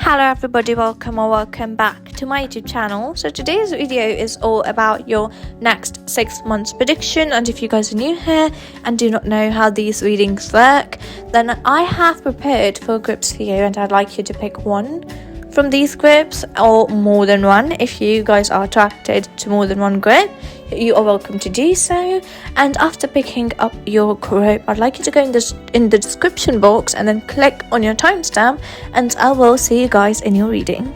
Hello everybody, welcome back to my YouTube channel. So today's video is all about your next 6 months prediction, and if you guys are new here and do not know how these readings work, then I have prepared 4 groups for you, and I'd like you to pick one from these groups or more than one. If you guys are attracted to more than one group, you are welcome to do so. And after picking up your group, I'd like you to go in the description box and then click on your timestamp, and I will see you guys in your reading.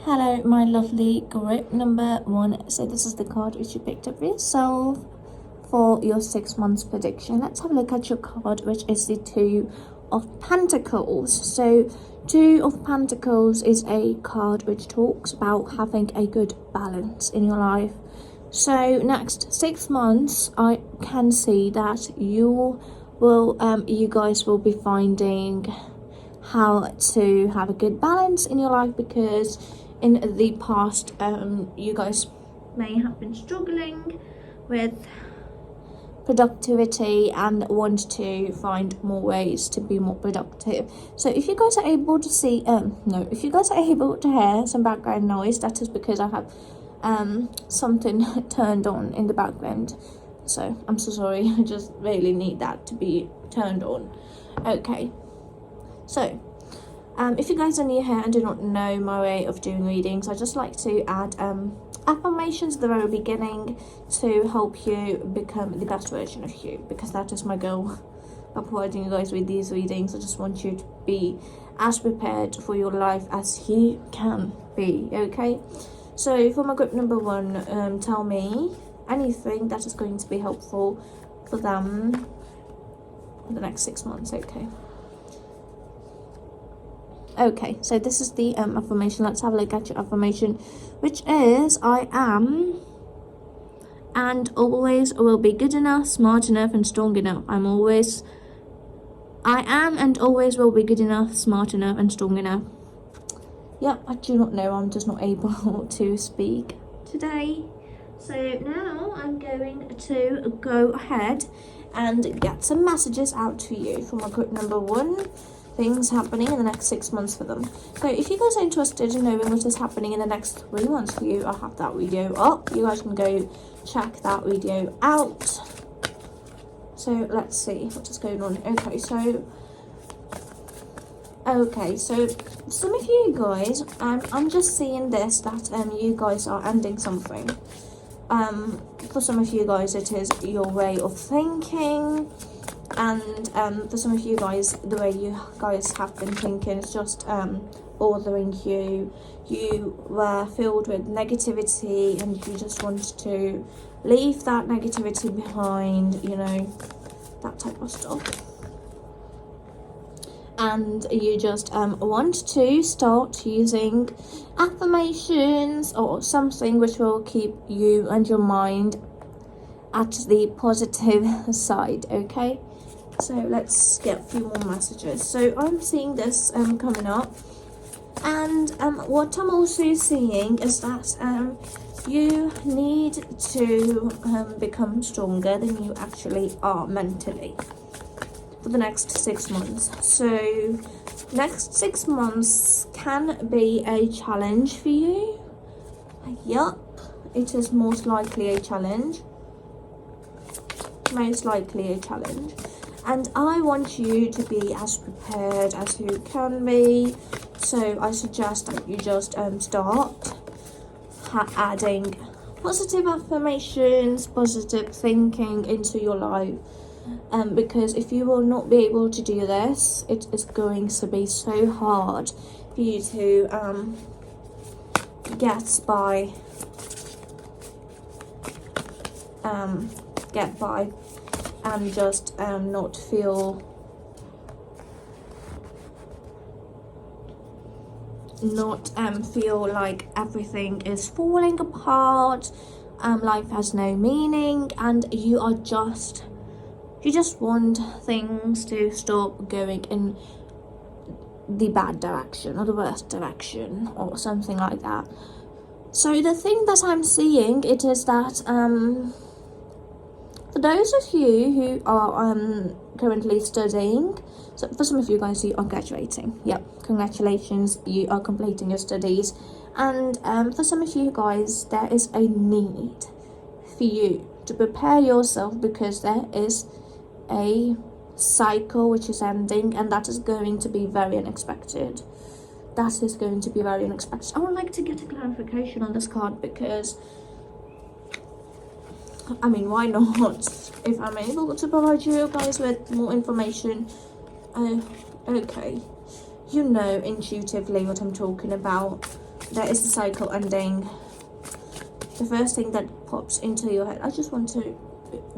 Hello, my lovely group number 1. So this is the card which you picked up for yourself for your 6 months prediction. Let's have a look at your card, which is the 2 of Pentacles. So 2 of Pentacles is a card which talks about having a good balance in your life. So next 6 months, I can see that you guys will be finding how to have a good balance in your life, because in the past you guys may have been struggling with productivity and want to find more ways to be more productive. So if you guys are able to see if you guys are able to hear some background noise, that is because I have something turned on in the background, so I'm so sorry. I just really need that to be turned on. Okay, so if you guys are new here and do not know my way of doing readings, I just like to add affirmations at the very beginning to help you become the best version of you, because that is my goal by providing you guys with these readings. I just want you to be as prepared for your life as you can be. Okay, so for my group number 1, tell me anything that is going to be helpful for them for the next 6 months. Okay, so this is the affirmation. Let's have a look at your affirmation, which is: I am and always will be good enough, smart enough, and strong enough. I am and always will be good enough, smart enough, and strong enough. Yeah, I do not know. I'm just not able to speak today. So now I'm going to go ahead and get some messages out to you from my group number 1. Things happening in the next 6 months for them. So if you guys are interested in knowing what is happening in the next 3 months for you, I have that video up. You guys can go check that video out. So let's see what is going on. Okay, so some of you guys, I'm just seeing this, that you guys are ending something. For some of you guys, it is your way of thinking. And for some of you guys, the way you guys have been thinking is just bothering you. You were filled with negativity and you just want to leave that negativity behind, you know, that type of stuff. And you just want to start using affirmations or something which will keep you and your mind at the positive side. Okay, so let's get a few more messages. So I'm seeing this coming up, and what I'm also seeing is that you need to become stronger than you actually are mentally for the next 6 months. So next 6 months can be a challenge for you. Yup, it is most likely a challenge. And I want you to be as prepared as you can be. So I suggest that you just start adding positive affirmations, positive thinking into your life, because if you will not be able to do this, it is going to be so hard for you to get by and just not feel like everything is falling apart life has no meaning, and you just want things to stop going in the bad direction or the worst direction or something like that. So the thing that I'm seeing, it is that for those of you who are currently studying, so for some of you guys, you are graduating. Yep, congratulations, you are completing your studies. And for some of you guys, there is a need for you to prepare yourself, because there is a cycle which is ending, and that is going to be very unexpected. That is going to be very unexpected. I would like to get a clarification on this card, because I mean, why not? If I'm able to provide you guys with more information, okay, you know intuitively what I'm talking about. There is a cycle ending. The first thing that pops into your head, I just want to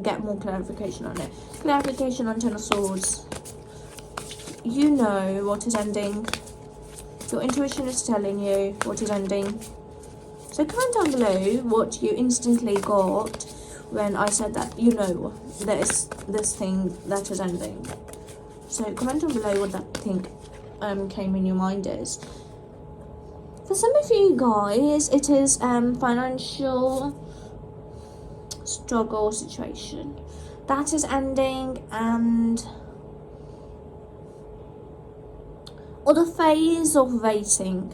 get more clarification on it. Clarification on Ten of Swords. You know what is ending. Your intuition is telling you what is ending. So comment down below what you instantly got when I said that, you know, there is this thing that is ending. So comment down below what that thing came in your mind is. For some of you guys, it is financial struggle situation that is ending, and or the phase of waiting,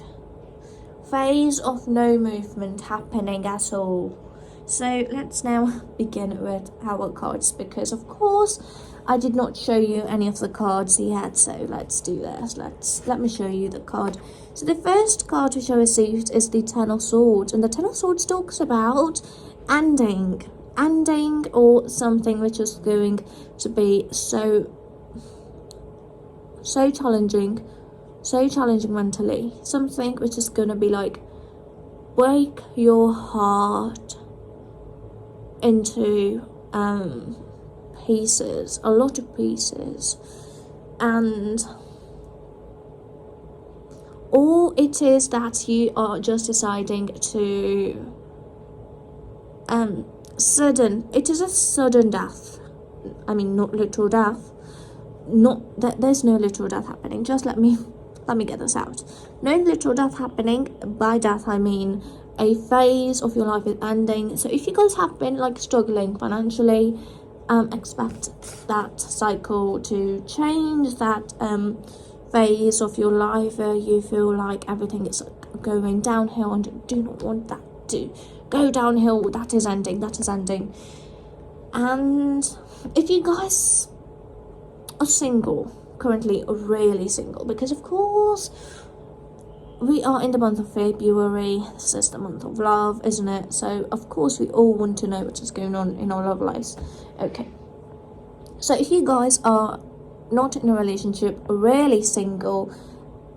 phase of no movement happening at all. So let's now begin with our cards, because of course I did not show you any of the cards he had, so let's do this. Let me show you the card. So the first card which I received is the Ten of Swords, and the Ten of Swords talks about ending, or something which is going to be so challenging mentally, something which is going to be like break your heart into pieces, a lot of pieces, and or it is that you are just deciding to it is a sudden death. I mean, not literal death, not that there's no literal death happening, just let me get this out. No literal death happening. By death I mean a phase of your life is ending. So if you guys have been like struggling financially, expect that cycle to change, that phase of your life where you feel like everything is going downhill, and you do not want that to go downhill. That is ending. And if you guys are single, currently really single, because of course we are in the month of February, this is the month of love, isn't it? So of course we all want to know what is going on in our love lives. Okay, so if you guys are not in a relationship, really single,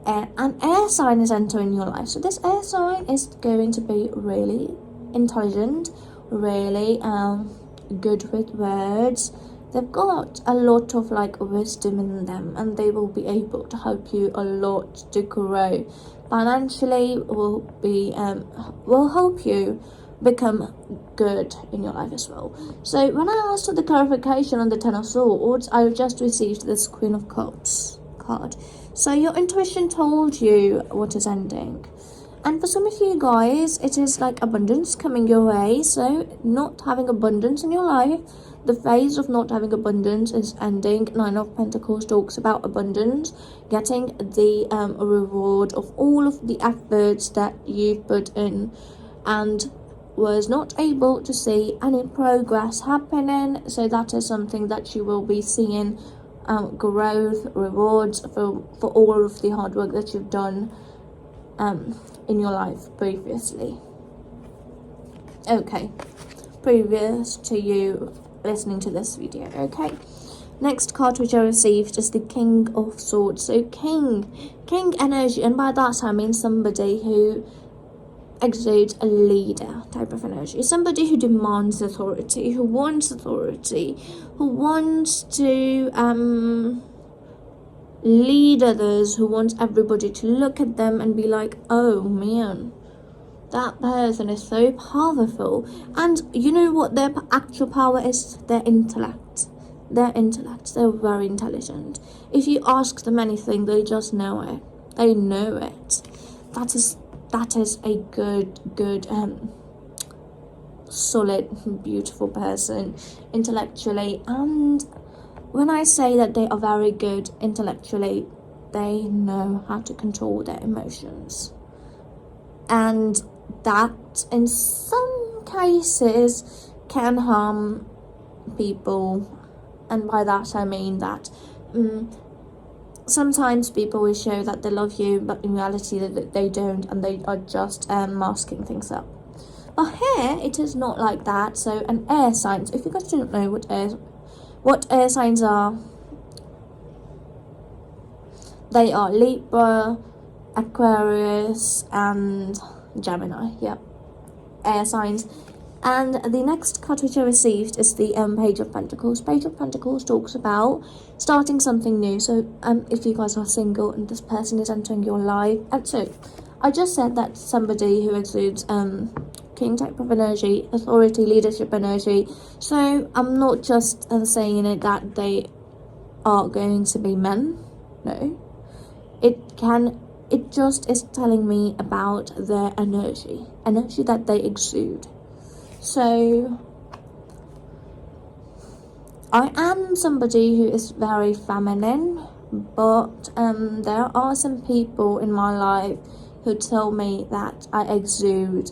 an air sign is entering your life. So this air sign is going to be really intelligent, really good with words. They've got a lot of like wisdom in them, and they will be able to help you a lot to grow financially. Will help you become good in your life as well. So when I asked for the clarification on the Ten of Swords, I just received this Queen of Cups card. So your intuition told you what is ending. And for some of you guys, it is like abundance coming your way. So not having abundance in your life, the phase of not having abundance is ending. Nine of Pentacles talks about abundance, getting the reward of all of the efforts that you've put in and was not able to see any progress happening. So that is something that you will be seeing growth, rewards for all of the hard work that you've done in your life previously. Okay, previous to you listening to this video. Okay, next card which I received is the King of Swords. So king energy, and by that I mean somebody who exudes a leader type of energy, somebody who demands authority, who wants authority, who wants to lead others, who wants everybody to look at them and be like, oh man, that person is so powerful, and you know what their actual power is? Their intellect. They're very intelligent. If you ask them anything, they just know it. They know it. That is a good solid, beautiful person intellectually. And when I say that they are very good intellectually, they know how to control their emotions. And that, in some cases, can harm people. And by that I mean that sometimes people will show that they love you, but in reality they don't, and they are just masking things up. But here it is not like that. So an air signs, if you guys don't know what air signs are, they are Libra, Aquarius and Gemini. Yep, air signs. And the next card which I received is the Page of Pentacles. Page of Pentacles talks about starting something new. So if you guys are single and this person is entering your life, and so I just said that somebody who exudes king type of energy, authority, leadership energy. So I'm not just saying it that they are going to be men. No, it just is telling me about their energy that they exude. So I am somebody who is very feminine, but there are some people in my life who tell me that I exude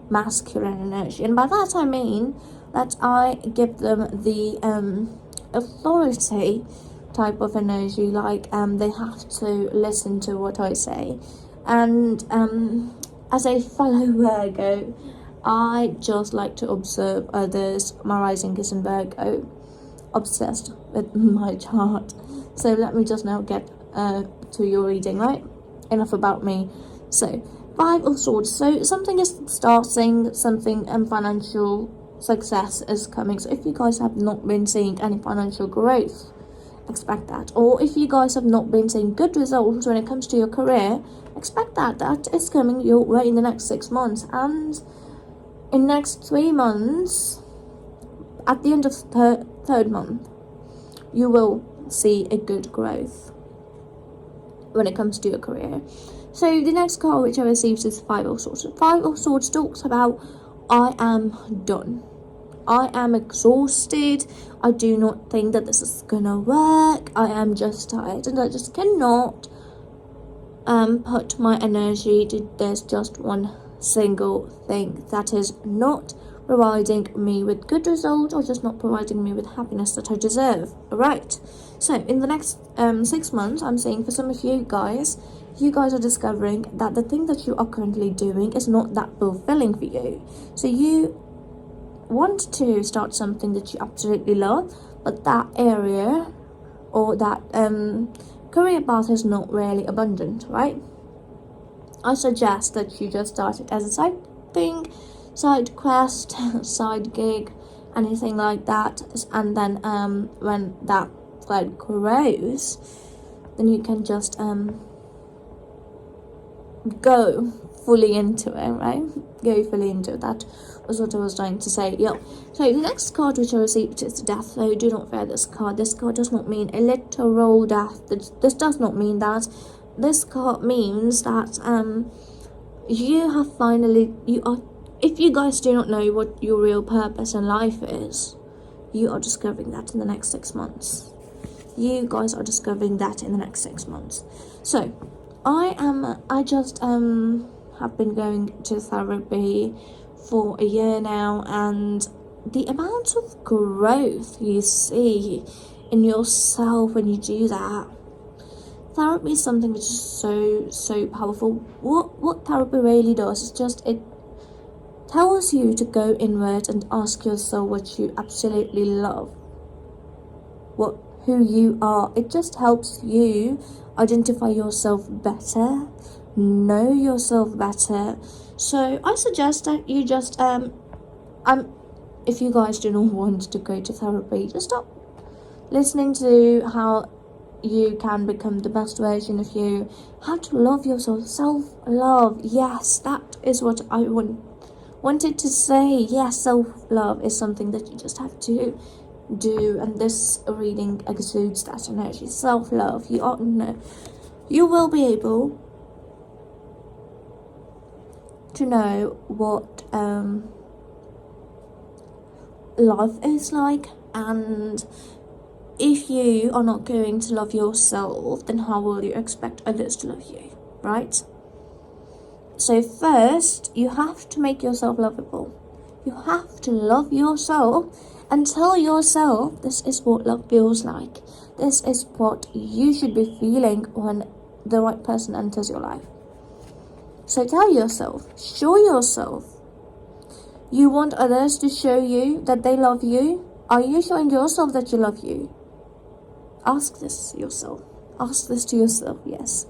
masculine energy, and by that I mean that I give them the authority type of energy, like they have to listen to what I say. And as a fellow Virgo, I just like to observe others. My rising is in Virgo, obsessed with my chart. So let me just now get to your reading, right? Enough about me. So, Five of Swords. So something is starting, something financial success is coming. So if you guys have not been seeing any financial growth, expect that. Or if you guys have not been seeing good results when it comes to your career, expect that is coming your way in the next 6 months. And in next 3 months, at the end of third month, you will see a good growth when it comes to your career. So the next card which I received is Five of Swords. Five of Swords talks about I am done. I am exhausted. I do not think that this is gonna work. I am just tired, and I just cannot put my energy to there's just one single thing that is not providing me with good results, or just not providing me with happiness that I deserve. Alright, so in the next 6 months, I'm saying for some of you guys are discovering that the thing that you are currently doing is not that fulfilling for you. So you want to start something that you absolutely love, but that area or that career path is not really abundant, right? I suggest that you just start it as a side thing, side quest, side gig, anything like that, and then when that like grows, then you can just go fully into it, right? Go fully into it. That was what I was trying to say. Yeah. So the next card which I received is Death. So do not fear this card. This card does not mean a literal death. This does not mean that. This card means that you have finally, if you guys do not know what your real purpose in life is, you are discovering that in the next 6 months. You guys are discovering that in the next 6 months. So I just have been going to therapy for a year now, and the amount of growth you see in yourself when you do that. Therapy is something which is so powerful. What therapy really does is just it tells you to go inward and ask yourself what you absolutely love, who you are. It just helps you identify yourself better, know yourself better. So I suggest that you just if you guys do not want to go to therapy, just stop listening to how you can become the best version of you, how to love yourself. Self-love, yes, that is what I wanted to say. Yes, self-love is something that you just have to do, and this reading exudes that energy. Self-love, you will be able to know what love is like, and if you are not going to love yourself, then how will you expect others to love you, right? So first, you have to make yourself lovable. You have to love yourself and tell yourself this is what love feels like. This is what you should be feeling when the right person enters your life. So tell yourself, show yourself. You want others to show you that they love you? Are you showing yourself that you love you? Ask this yourself. Ask this to yourself, yes.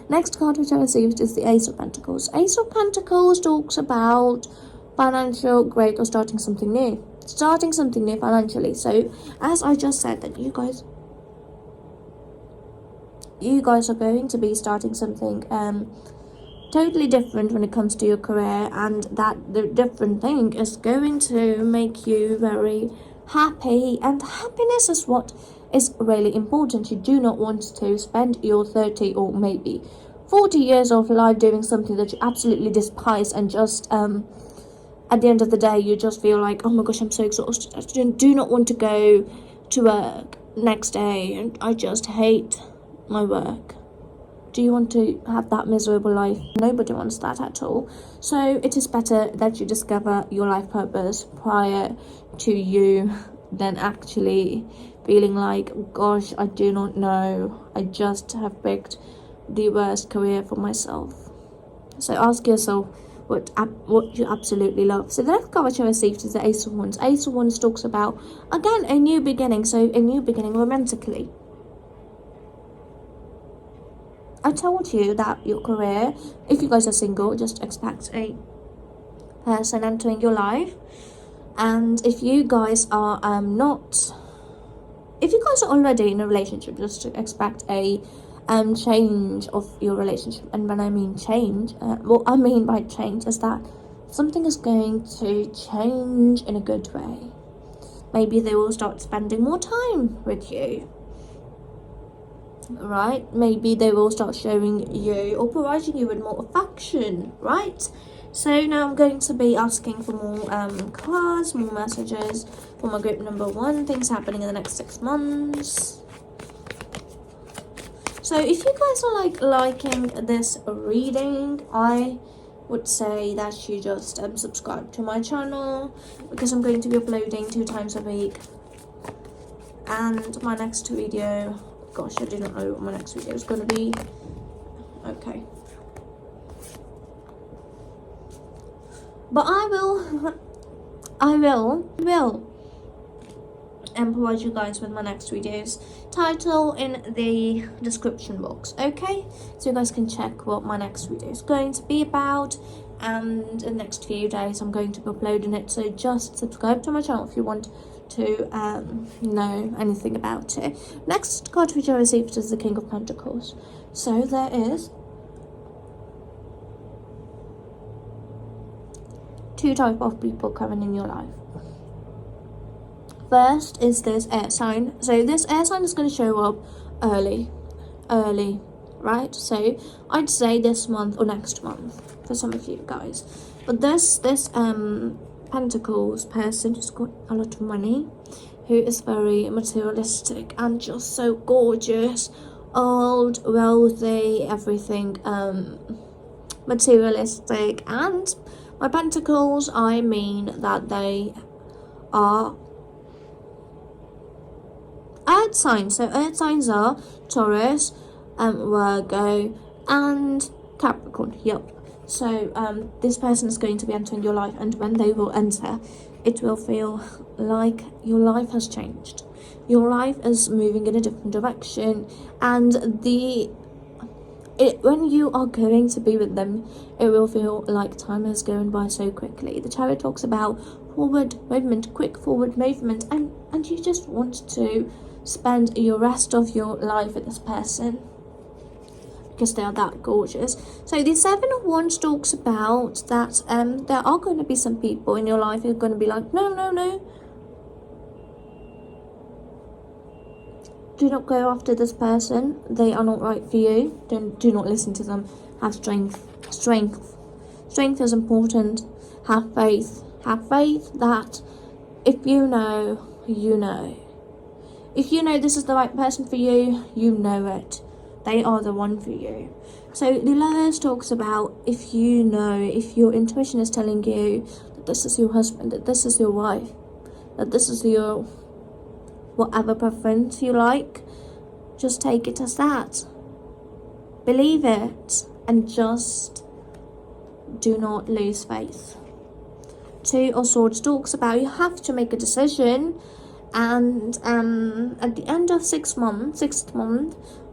Next card which I received is the Ace of Pentacles. Ace of Pentacles talks about financial growth or starting something new. Starting something new financially. So, as I just said, that you guys are going to be starting something totally different when it comes to your career, and that the different thing is going to make you very happy, and happiness is what is really important. You do not want to spend your 30 or maybe 40 years of life doing something that you absolutely despise, and just at the end of the day you just feel like, oh my gosh, I'm so exhausted, I do not want to go to work next day and I just hate my work. Do you want to have that miserable life? Nobody wants that at all. So it is better that you discover your life purpose prior to you than actually feeling like, gosh, I do not know, I just have picked the worst career for myself. So ask yourself what you absolutely love. So the next card which I received is the Ace of Wands. Ace of Wands talks about, again, a new beginning. So a new beginning romantically. I told you that your career, if you guys are single, just expect a person entering your life. And if you guys are if you guys are already in a relationship, just expect a change of your relationship. And when I mean change, what I mean by change is that something is going to change in a good way. Maybe they will start spending more time with you, right? Maybe they will start showing you or providing you with more affection, right? So now I'm going to be asking for more cards, more messages for my group number 1, things happening in the next 6 months. So if you guys are liking this reading, I would say that you just subscribe to my channel, because I'm going to be uploading 2 times a week. And my next video, gosh, I do not know what my next video is going to be. Okay. But I will provide you guys with my next video's title in the description box, okay? So you guys can check what my next video is going to be about, and in the next few days I'm going to be uploading it. So just subscribe to my channel if you want to know anything about it. Next card which I received is the King of Pentacles. So there is 2 types of people coming in your life. First is this air sign. So this air sign is going to show up early, right? So I'd say this month or next month for some of you guys. But this Pentacles person who's got a lot of money, who is very materialistic and just so gorgeous, old, wealthy, everything materialistic. And by Pentacles, I mean that they are earth signs. So earth signs are Taurus, Virgo, and Capricorn. Yep. So this person is going to be entering your life, and when they will enter, it will feel like your life has changed. Your life is moving in a different direction, and when you are going to be with them, it will feel like time is going by so quickly. The Chariot talks about forward movement, quick forward movement, and you just want to spend your rest of your life with this person, because they are that gorgeous. So the Seven of Wands talks about that there are going to be some people in your life who are going to be like, no, no, no, do not go after this person, they are not right for you. Do not listen to them. Have strength. Strength is important. Have faith that if you know, you know. If you know this is the right person for you, you know it. They are the one for you. So the Lovers talks about, if you know, if your intuition is telling you that this is your husband, that this is your wife, that this is your whatever preference you like, just take it as that. Believe it, and just do not lose faith. Two of Swords talks about you have to make a decision, and at the end of sixth month,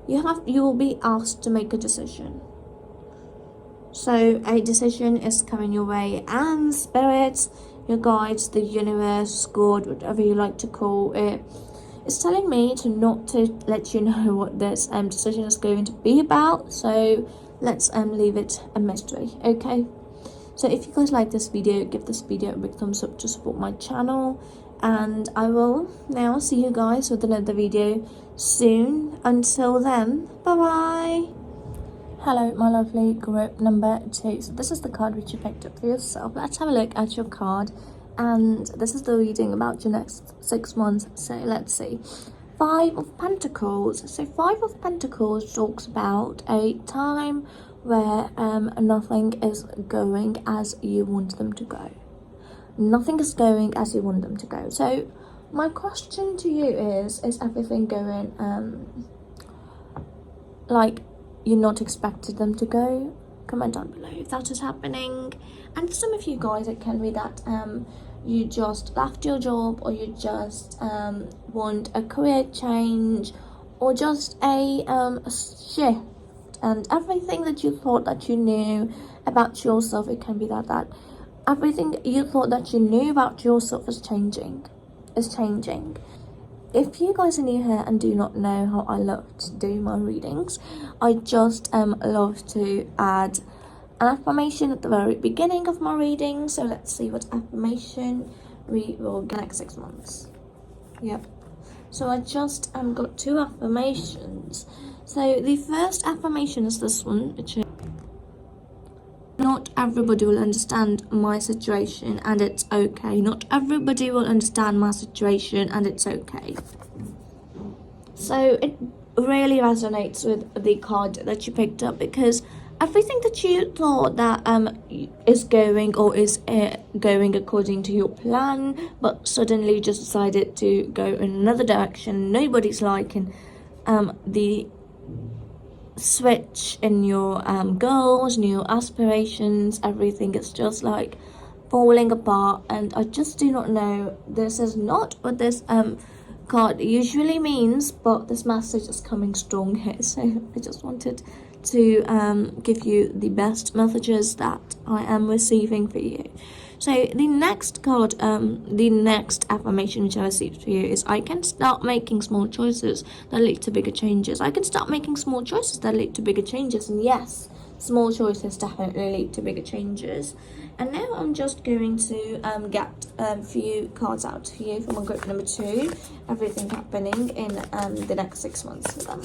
you will be asked to make a decision. So a decision is coming your way, and spirits, your guides, the universe, God, whatever you like to call it, it's telling me to not to let you know what this decision is going to be about. So let's leave it a mystery, okay? So if you guys like this video, give this video a big thumbs up to support my channel, and I will now see you guys with another video soon. Until then, bye bye. Hello my lovely group number 2. So this is the card which you picked up for yourself. Let's have a look at your card, and this is the reading about your next 6 months. So let's see. 5 of Pentacles. So 5 of Pentacles talks about a time where nothing is going as you want them to go. Nothing is going as you want them to go. So my question to you is everything going like you're not expected them to go? Comment down below if that is happening. And some of you guys, it can be that you just left your job, or you just want a career change, or just a shift, and everything that you thought that you knew about yourself, it can be that everything you thought that you knew about yourself is changing. If you guys are new here and do not know how I love to do my readings, I just love to add an affirmation at the very beginning of my reading. So let's see what affirmation we will get next 6 months. Yep. So I just got 2 affirmations. So the first affirmation is this one, which is, not everybody will understand my situation, and it's okay. Not everybody will understand my situation, and it's okay. So it really resonates with the card that you picked up, because everything that you thought that is going, or is going according to your plan, but suddenly you just decided to go in another direction, nobody's liking the switch in your goals, new aspirations, everything is just like falling apart. And I just do not know, this is not what this card usually means, but this message is coming strong here. So I just wanted to give you the best messages that I am receiving for you. So the next card, the next affirmation which I received for you is, I can start making small choices that lead to bigger changes. I can start making small choices that lead to bigger changes. And yes, small choices definitely lead to bigger changes. And now I'm just going to get a few cards out for you for my group number 2. Everything happening in the next 6 months for them.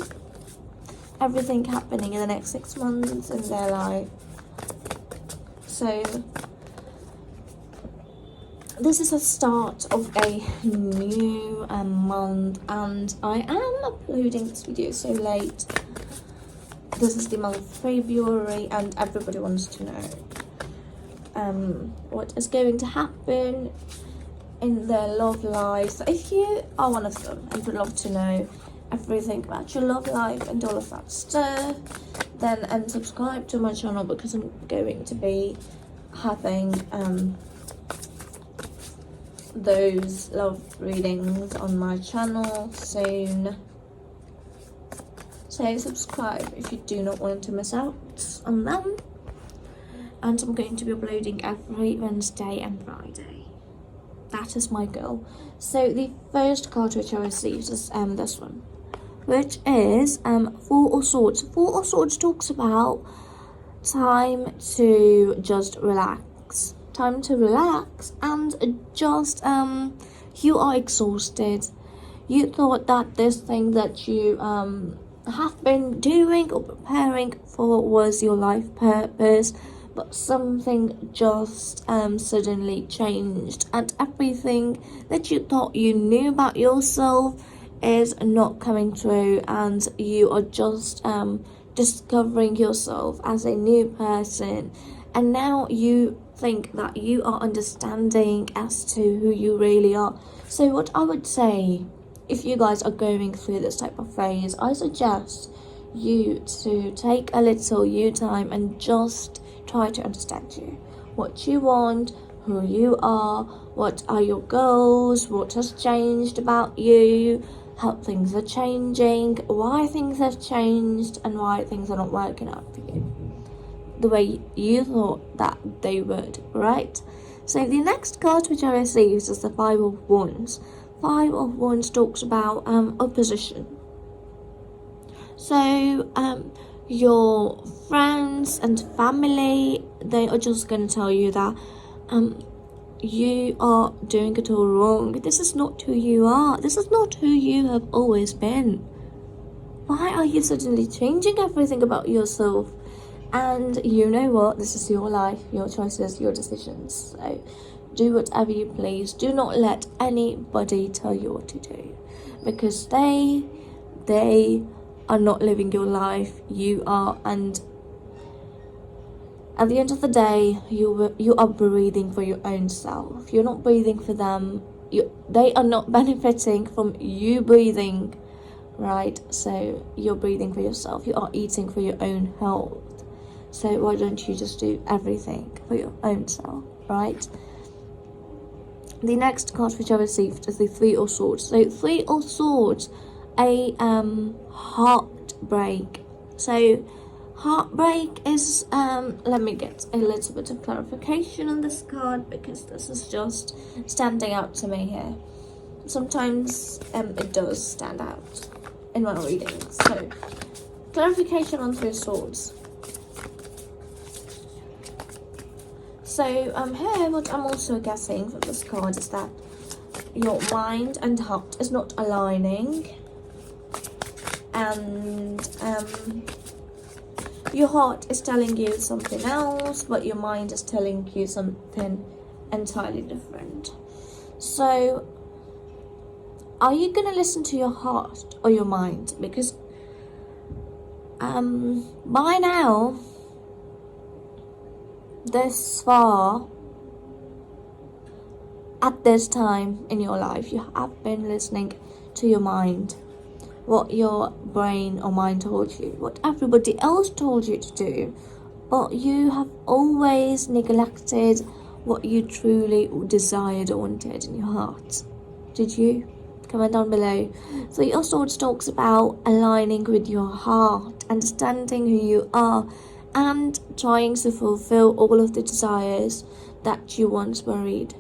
Everything happening in the next 6 months in their life. So this is the start of a new month, and I am uploading this video so late. This is the month of February, and everybody wants to know what is going to happen in their love life. So if you are one of them and would love to know everything about your love life and all of that stuff, then subscribe to my channel, because I'm going to be having those love readings on my channel soon. So subscribe if you do not want to miss out on them. And I'm going to be uploading every Wednesday and Friday. that is my goal. So the first card which I received is this one, which is Four of Swords. Four of Swords talks about time to just relax. Time to relax and just you are exhausted. You thought that this thing that you have been doing or preparing for was your life purpose, but something just suddenly changed, and everything that you thought you knew about yourself is not coming true, and you are just discovering yourself as a new person, and now you think that you are understanding as to who you really are. So what I would say, if you guys are going through this type of phase, I suggest you to take a little you time and just try to understand you, what you want, who you are, what are your goals, what has changed about you, how things are changing, why things have changed, and why things are not working out for you the way you thought that they would, right? So the next card which I received is the Five of Wands. Five of Wands talks about opposition. So your friends and family, they are just going to tell you that you are doing it all wrong. This is not who you are. This is not who you have always been. Why are you suddenly changing everything about yourself? And you know what? This is your life, your choices, your decisions. So do whatever you please. Do not let anybody tell you what to do, because they are not living your life. You are, and at the end of the day, you are breathing for your own self. You're not breathing for them. They are not benefiting from you breathing, right? So you're breathing for yourself. You are eating for your own health. So why don't you just do everything for your own self, right? The next card which I received is the Three of Swords. So Three of Swords, a heartbreak. So heartbreak is let me get a little bit of clarification on this card, because this is just standing out to me here. Sometimes it does stand out in my readings. So clarification on Three of Swords. So here, what I'm also guessing from this card is that your mind and heart is not aligning, and your heart is telling you something else, but your mind is telling you something entirely different. So are you going to listen to your heart or your mind? Because by now, this far, at this time in your life, you have been listening to your mind, what your brain or mind told you, what everybody else told you to do, but you have always neglected what you truly desired or wanted in your heart. Did you? Comment down below. So your Swords talks about aligning with your heart, understanding who you are, and trying to fulfill all of the desires that you once buried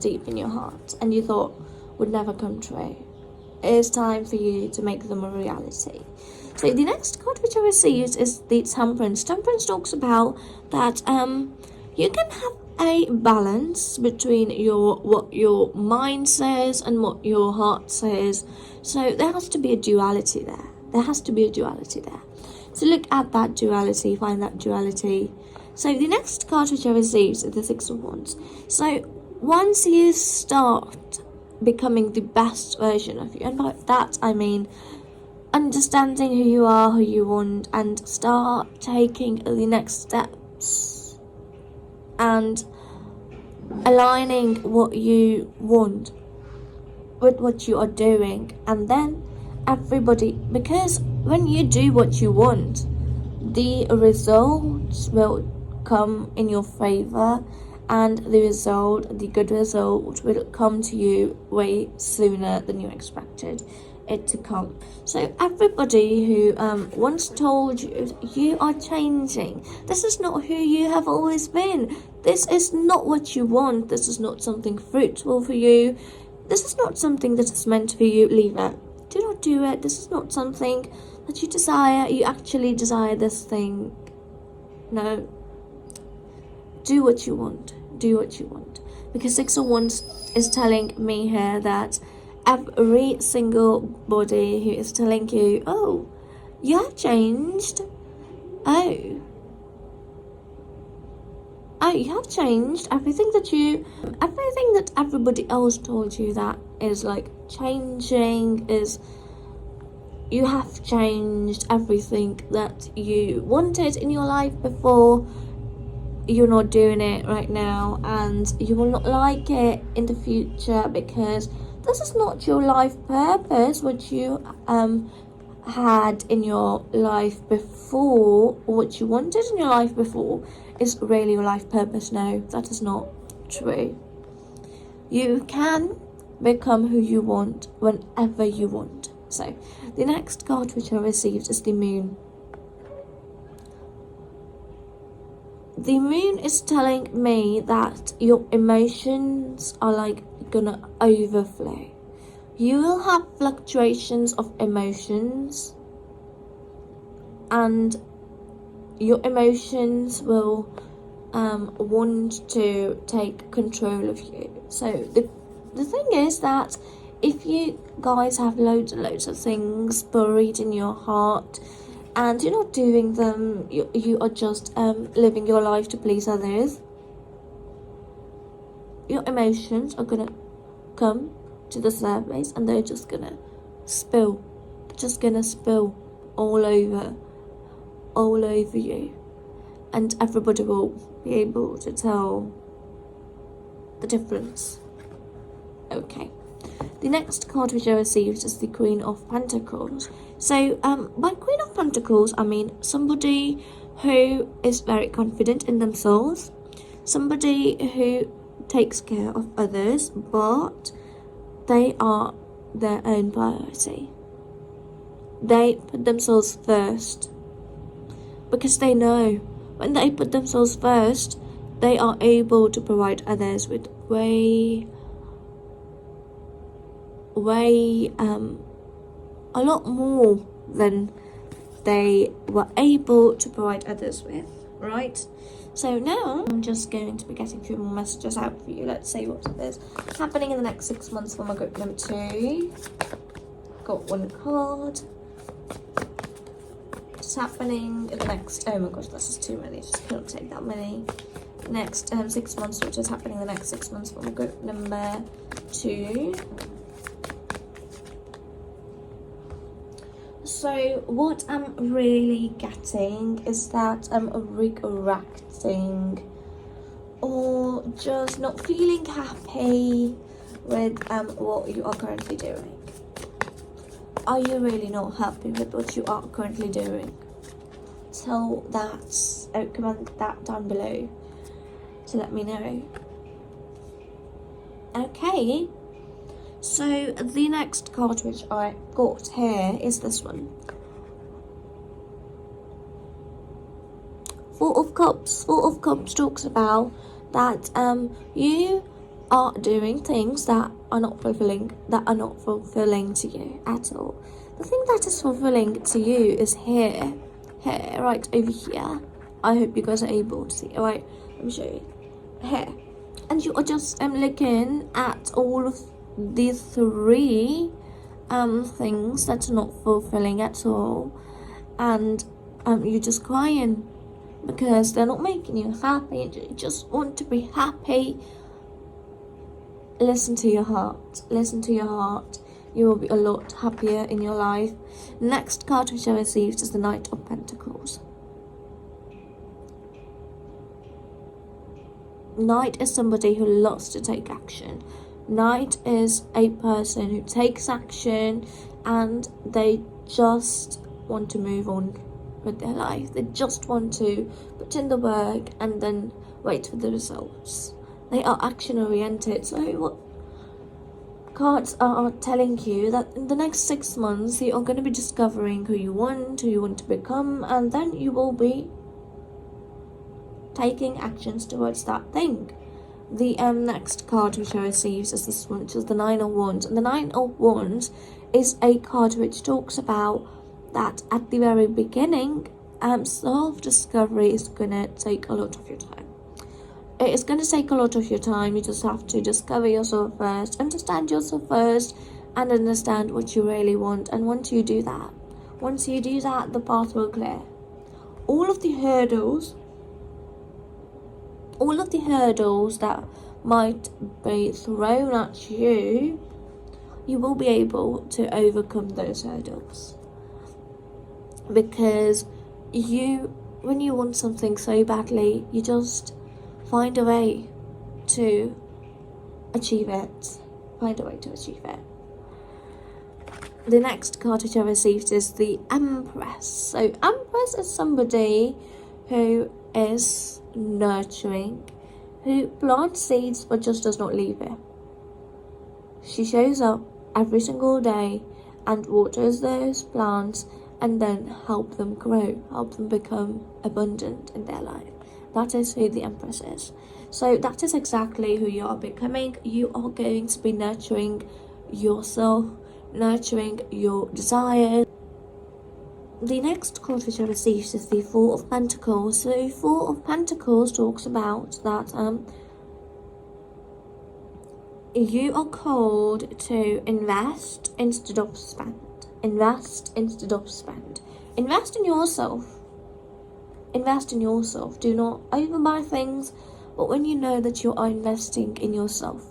deep in your heart and you thought would never come true. It is time for you to make them a reality. So the next card which I received is the Temperance. Temperance talks about that you can have a balance between what your mind says and what your heart says. So there has to be a duality there. There has to be a duality there. So look at that duality, find that duality. So the next card which I received is the Six of Wands. So once you start becoming the best version of you, and by that I mean understanding who you are, who you want, and start taking the next steps and aligning what you want with what you are doing, and then everybody, because when you do what you want, the results will come in your favor, and the good result will come to you way sooner than you expected. it to come. So everybody who once told you you are changing, this is not who you have always been. This is not what you want. This is not something fruitful for you. This is not something that is meant for you. Leave it. Do not do it. This is not something that you desire. You actually desire this thing. No. Do what you want. Do what you want. Because 6 of Wands is telling me here that every single body who is telling you, oh, you have changed. Oh, you have changed. Everything that everybody else told you that is like changing is, you have changed. Everything that you wanted in your life before, you're not doing it right now, and you will not like it in the future, because this is not your life purpose. What you had in your life before, or what you wanted in your life before, is really your life purpose. No, that is not true. You can become who you want whenever you want. So the next card which I received is the Moon. The Moon is telling me that your emotions are like gonna overflow. You will have fluctuations of emotions, and your emotions will want to take control of you. So the thing is that if you guys have loads and loads of things buried in your heart, and you're not doing them, you are just living your life to please others, your emotions are gonna come to the surface, and they're just gonna spill all over you, and everybody will be able to tell the difference. Okay. The next card which I received is the Queen of Pentacles. So, by Queen of Pentacles, I mean somebody who is very confident in themselves, somebody who takes care of others, but they are their own priority. They put themselves first, because they know when they put themselves first, they are able to provide others with way a lot more than they were able to provide others with, right? So now I'm just going to be getting a few more messages out for you. Let's see what is happening in the next 6 months for my group number 2. Got one card. What's happening in the next, oh my gosh, this is too many, just cannot take that many. Next 6 months, which is happening in the next 6 months for my group number 2. So what I'm really getting is that I'm regretting or just not feeling happy with what you are currently doing. Are you really not happy with what you are currently doing? Tell that, comment that down below to let me know. Okay. So the next card which I got here is this one. 4 of Cups. 4 of Cups talks about that you are doing things that are not fulfilling to you at all. The thing that is fulfilling to you is here, right over here. I hope you guys are able to see. Alright, let me show you. Here. And you are just looking at all of these 3 things that are not fulfilling at all, and you're just crying because they're not making you happy, and you just want to be happy. Listen to your heart. You will be a lot happier in your life. Next card which I received is the Knight of Pentacles. Knight is somebody who loves to take action. Knight is a person who takes action, and they just want to move on with their life. They just want to put in the work and then wait for the results. They are action oriented. So what cards are telling you that in the next 6 months you are going to be discovering who you want to become, and then you will be taking actions towards that thing. The next card which I received is this one, which is the Nine of Wands. And the Nine of Wands is a card which talks about that at the very beginning, self-discovery is going to take a lot of your time. It is going to take a lot of your time. You just have to discover yourself first, understand yourself first, and understand what you really want. And once you do that, the path will clear. All of the hurdles that might be thrown at you, you will be able to overcome those hurdles. Because when you want something so badly, you just find a way to achieve it. The next card which I received is the Empress. So Empress is somebody who is nurturing, who plants seeds but just does not leave it. She shows up every single day and waters those plants and then help them grow, help them become abundant in their life. That is who the Empress is. So that is exactly who you are becoming. You are going to be nurturing yourself, nurturing your desires. The next card which I received is the Four of Pentacles. So Four of Pentacles talks about that you are called to invest instead of spend. Invest instead of spend. Invest in yourself. Invest in yourself. Do not overbuy things, but when you know that you are investing in yourself,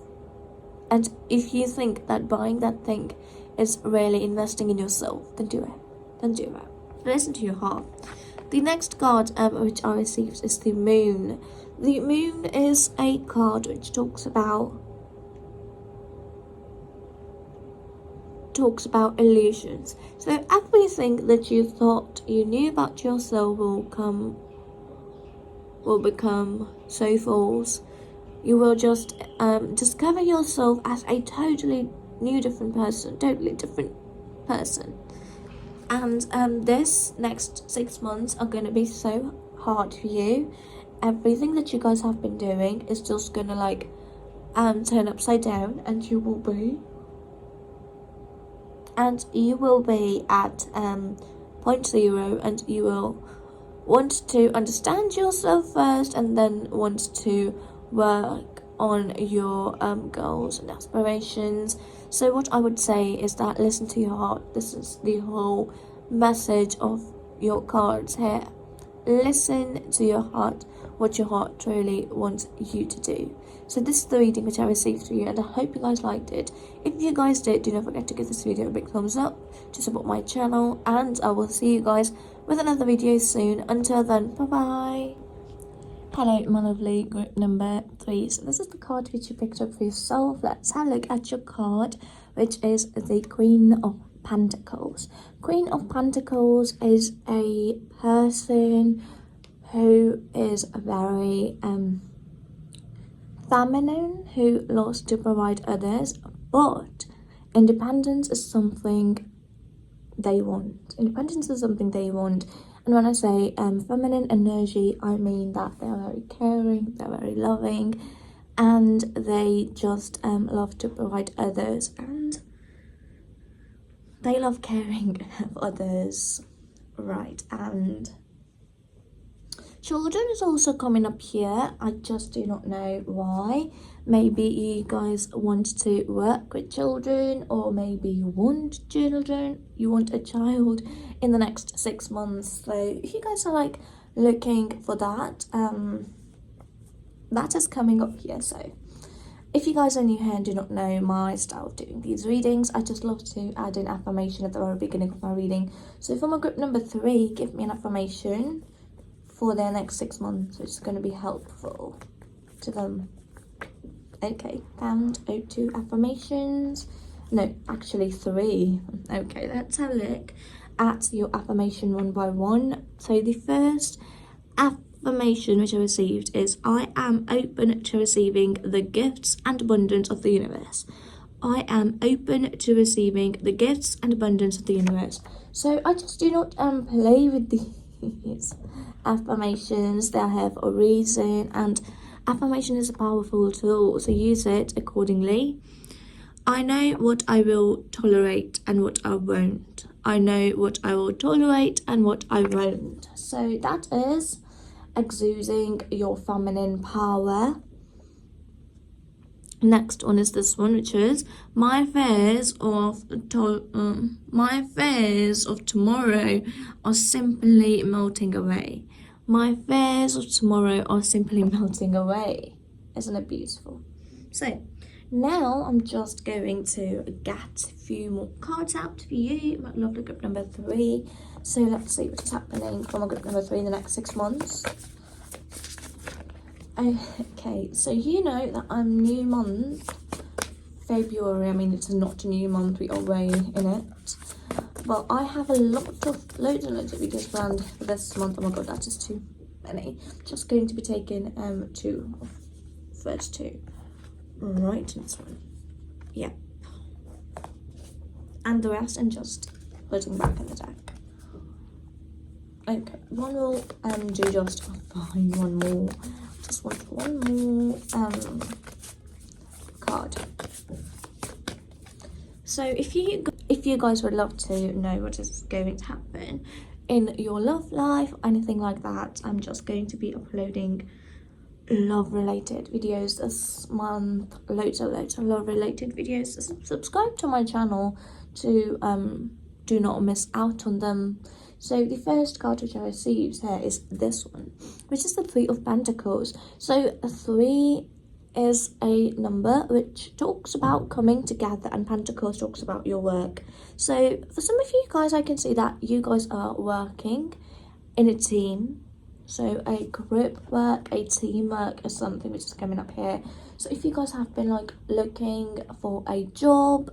and if you think that buying that thing is really investing in yourself, then do it. Listen to your heart. The next card which I received is the Moon. The Moon is a card which talks about illusions. So everything that you thought you knew about yourself will become so false. You will just discover yourself as a totally different person. And this next 6 months are going to be so hard for you. Everything that you guys have been doing is just going to turn upside down, and you will be at point zero, and you will want to understand yourself first and then want to work on your goals and aspirations. So what I would say is that listen to your heart. This is the whole message of your cards here. Listen to your heart, what your heart truly wants you to do. So this is the reading which I received for you, and I hope you guys liked it. If you guys did, do not forget to give this video a big thumbs up to support my channel, and I will see you guys with another video soon. Until then, bye bye. Hello my lovely group number 3. So this is the card which you picked up for yourself. Let's have a look at your card, which is the Queen of Pentacles. Queen of Pentacles is a person who is very feminine, who loves to provide others, but independence is something they want. And when I say feminine energy, I mean that they're very caring, they're very loving, and they just love to provide others, and they love caring for others, right? And children is also coming up here. I just do not know why. Maybe you guys want to work with children, or maybe you want a child in the next 6 months. So if you guys are looking for that, that is coming up here. So if you guys are new here and do not know my style of doing these readings, I just love to add an affirmation at the very beginning of my reading. So for my group number 3, give me an affirmation for their next 6 months, which is going to be helpful to them. Okay, found 2 affirmations. No, actually 3. Okay, let's have a look at your affirmation one by one. So the first affirmation which I received is, I am open to receiving the gifts and abundance of the universe. I am open to receiving the gifts and abundance of the universe. So I just do not play with these affirmations. They have a reason, and affirmation is a powerful tool, so use it accordingly. I know what I will tolerate and what I won't. I know what I will tolerate and what I won't. So that is exuding your feminine power. Next one is this one, which is my fears of tomorrow are simply melting away. My fears of tomorrow are simply melting away. Isn't it beautiful? So now I'm just going to get a few more cards out for you, my lovely group number 3. So let's see what is happening for my group number 3 in the next 6 months. Okay, so you know that I'm new month, February. I mean, it's not a new month, we are way in it. Well, I have loads and loads of videos planned for this month. Oh my god, that is too many. Just going to be taking first two. Right, this one. Yep. And the rest I'm just putting back in the deck. Okay, one will do just fine. One more. Just want one more card. So if you guys would love to know what is going to happen in your love life, anything like that, I'm just going to be uploading love related videos this month. Loads of love related videos. Subscribe to my channel to do not miss out on them. So the first card which I received here is this one, which is the 3 of Pentacles. So 3 is a number which talks about coming together, and Pentacles talks about your work. So for some of you guys, I can see that you guys are working in a team. So a group work, a teamwork is something which is coming up here. So if you guys have been like looking for a job,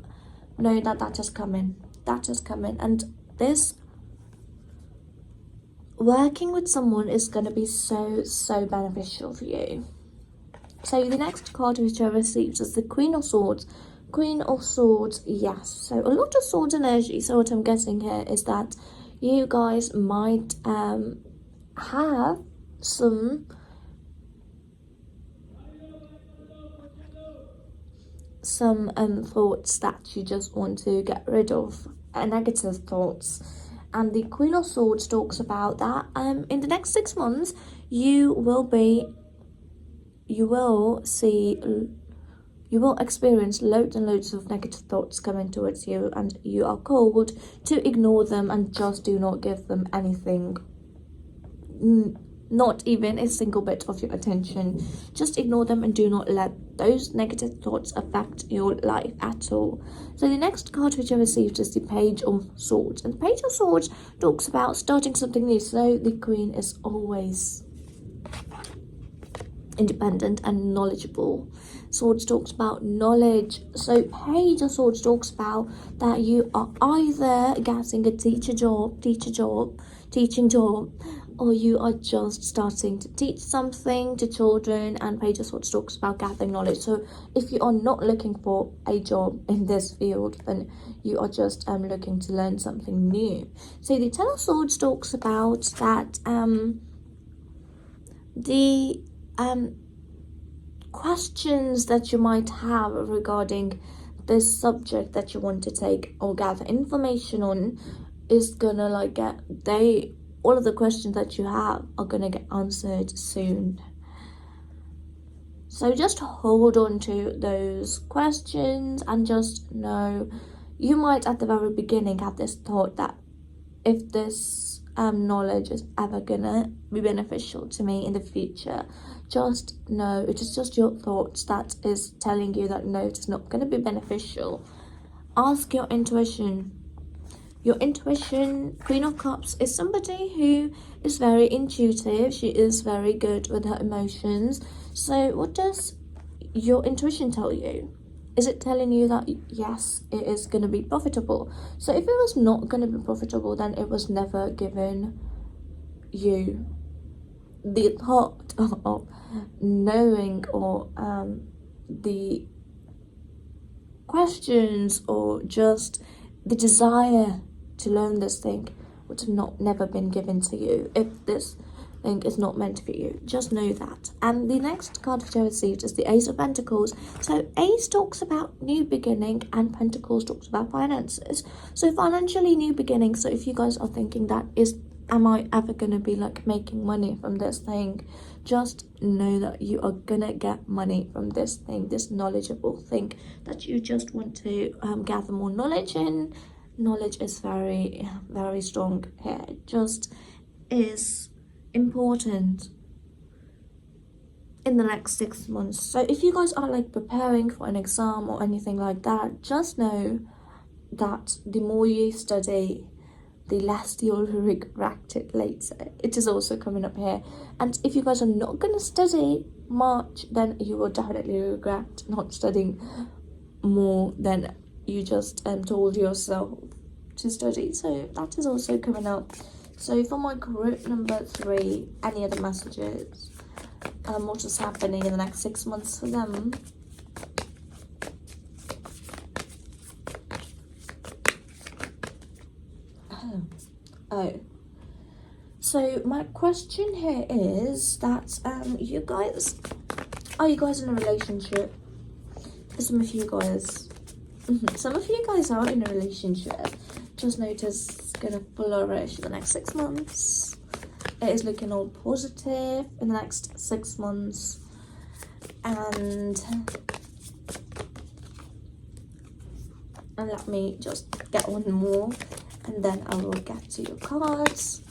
know that that is coming. That is coming. And this working with someone is going to be so beneficial for you. So the next card which I received is the Queen of Swords. Queen of Swords, yes. So a lot of swords energy. So what I'm getting here is that you guys might have some thoughts that you just want to get rid of, negative thoughts. And the Queen of Swords talks about that in the next 6 months you will experience loads and loads of negative thoughts coming towards you, and you are called to ignore them and just do not give them anything, not even a single bit of your attention. Just ignore them and do not let those negative thoughts affect your life at all. So the next card which I received is the Page of Swords, and the Page of Swords talks about starting something new. So the Queen is always independent and knowledgable. Swords talks about knowledge. So Page of Swords talks about that you are either getting a teaching job, or you are just starting to teach something to children. And Page of Swords talks about gathering knowledge. So if you are not looking for a job in this field, then you are just looking to learn something new. So the Ten of Swords talks about that the questions that you might have regarding this subject that you want to take or gather information on is gonna all of the questions that you have are gonna get answered soon. So just hold on to those questions and just know, you might at the very beginning have this thought that if this knowledge is ever gonna be beneficial to me in the future, just know it is just your thoughts that is telling you that no, it's not gonna be beneficial. Ask your intuition. Your intuition, Queen of Cups, is somebody who is very intuitive. She is very good with her emotions. So what does your intuition tell you? Is it telling you that yes, it is going to be profitable? So if it was not going to be profitable, then it was never given you the thought of knowing or the questions or just the desire to learn this thing would have never been given to you if this thing is not meant for you. Just know that. And the next card which I received is the Ace of Pentacles. So Ace talks about new beginning and Pentacles talks about finances. So financially new beginning. So if you guys are thinking that am I ever gonna be like making money from this thing, just know that you are gonna get money from this thing, this knowledgeable thing that you just want to gather more knowledge in. Knowledge is very, very strong here. It just is important in the next 6 months. So if you guys are like preparing for an exam or anything like that, just know that the more you study, the less you'll regret it later. It is also coming up here. And if you guys are not going to study much, then you will definitely regret not studying more than you just told yourself to study. So that is also coming up. So for my group number 3, any other messages, what is happening in the next 6 months for them? Oh, so my question here is that are you guys in a relationship? For some of you guys, some of you guys are in a relationship. Just notice it's gonna flourish in the next 6 months. It is looking all positive in the next 6 months. And let me just get one more, and then I will get to your cards.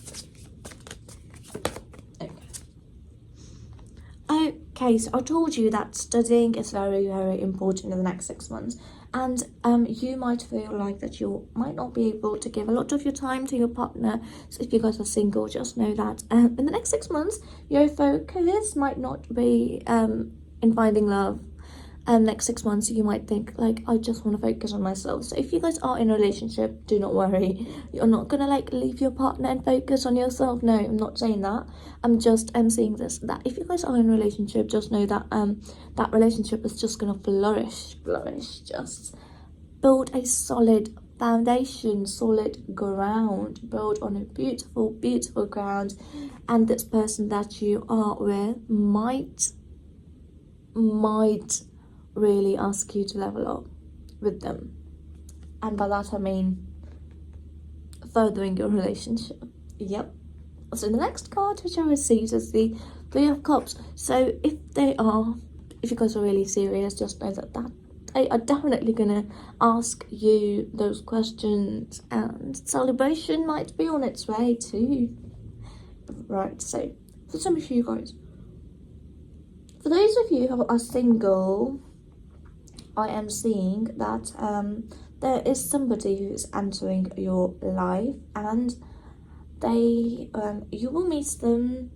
Okay, so I told you that studying is very, very important in the next 6 months. And you might feel like that you might not be able to give a lot of your time to your partner. So if you guys are single, just know that in the next 6 months, your focus might not be in finding love. Next 6 months, you might think like, I just want to focus on myself. So if you guys are in a relationship, do not worry. You're not gonna like leave your partner and focus on yourself. No, I'm not saying that. I'm just saying this, that if you guys are in a relationship, just know that that relationship is just gonna flourish. Just build a solid foundation, solid ground, build on a beautiful ground. And this person that you are with might really ask you to level up with them. And by that I mean furthering your relationship. Yep. So the next card which I received is the 3 of Cups. So if you guys are really serious, just know that they are definitely gonna ask you those questions, and celebration might be on its way too. Right, so for some of you guys, for those of you who are single, I am seeing that there is somebody who's entering your life, and you will meet them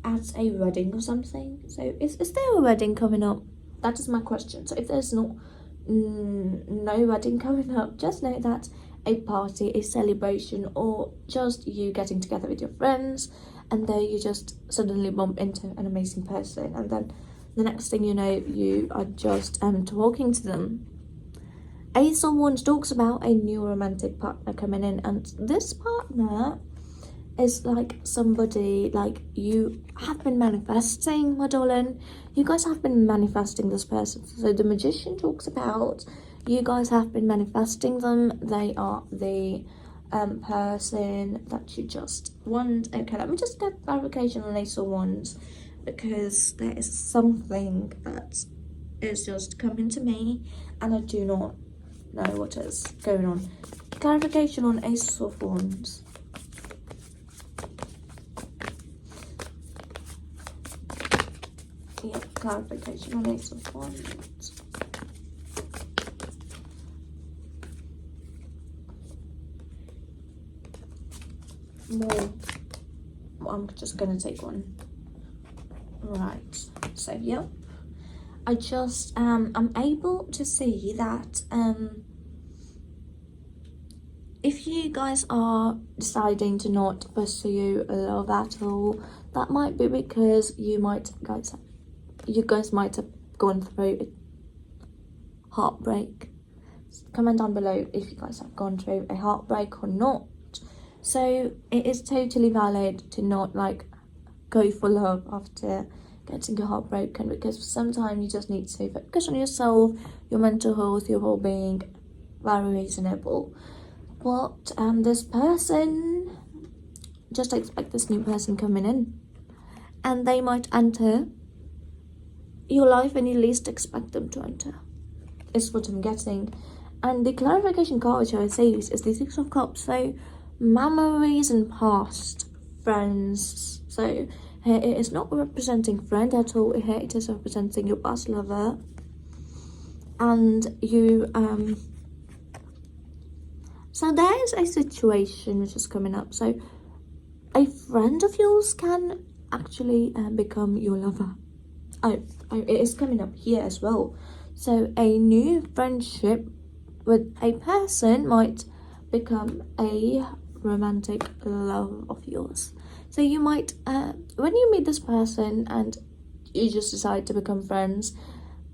at a wedding or something. So is there a wedding coming up? That is my question. So if there's no wedding coming up, just know that a party, a celebration, or just you getting together with your friends, and then you just suddenly bump into an amazing person, and then the next thing you know, you are just talking to them. Ace of Wands talks about a new romantic partner coming in, and this partner is like somebody like you have been manifesting, my darling. You guys have been manifesting this person. So the Magician talks about you guys have been manifesting them. They are the person that you just want. Okay, let me just get clarification on Ace of Wands, because there is something that is just coming to me and I do not know what is going on. Clarification on Ace of Wands. Yeah, clarification on Ace of Wands. More. I'm just gonna take one. Right, so yep, I just I'm able to see that if you guys are deciding to not pursue love at all, that might be because you guys might have gone through a heartbreak comment down below if you guys have gone through a heartbreak or not. So it is totally valid to not like go for love after getting your heart broken, because sometimes you just need to focus on yourself, your mental health, your well-being. Very reasonable. But this person, just expect this new person coming in, and they might enter your life when you least expect them to enter, is what I'm getting. And the clarification card which I received is the Six of Cups. So memories and past friends. So here it is not representing friend at all. Here it is representing your past lover, and you so there is a situation which is coming up. So a friend of yours can actually become your lover. Oh, it is coming up here as well. So a new friendship with a person might become a romantic love of yours. So you might, when you meet this person and you just decide to become friends,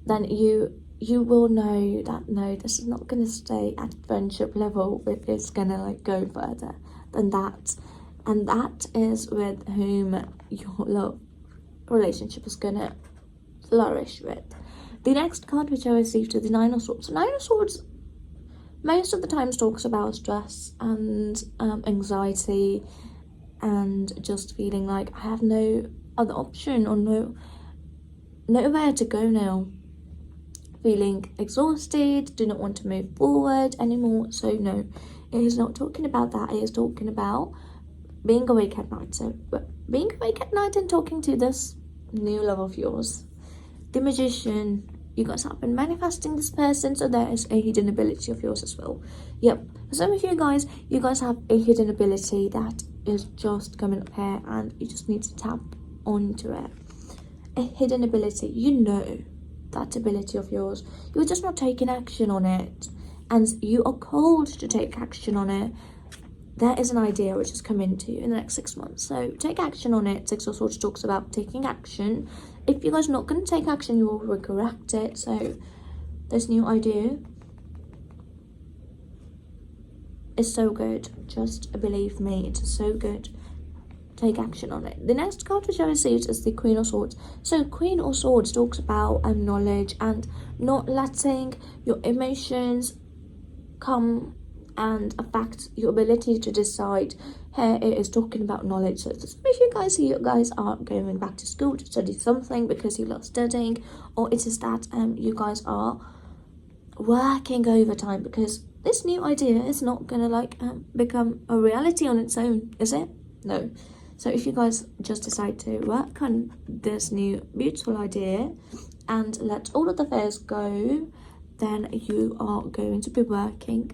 then you will know that no, this is not going to stay at friendship level. It's going to like go further than that. And that is with whom your love relationship is going to flourish with. The next card which I received is the Nine of Swords. Nine of Swords most of the time talks about stress and anxiety and just feeling like I have no other option or nowhere to go now. Feeling exhausted, do not want to move forward anymore. So no, it is not talking about that. It is talking about being awake at night. So being awake at night and talking to this new love of yours. The Magician. You guys have been manifesting this person, so there is a hidden ability of yours as well. Yep, for some of you guys have a hidden ability that is just coming up here, and you just need to tap onto it. A hidden ability, you know that ability of yours. You're just not taking action on it, and you are called to take action on it. There is an idea which is coming to you in the next 6 months, so take action on it. Six of Swords talks about taking action. If you guys are not going to take action, you will regret it. So this new idea is so good. Just believe me, it's so good. Take action on it. The next card which I received is the Queen of Swords. So Queen of Swords talks about knowledge and not letting your emotions come and affect your ability to decide. Here it is talking about knowledge. So if you guys are going back to school to study something because you love studying, or it is that you guys are working overtime, because this new idea is not gonna like become a reality on its own, is it? No. So if you guys just decide to work on this new beautiful idea and let all of the fears go, then you are going to be working,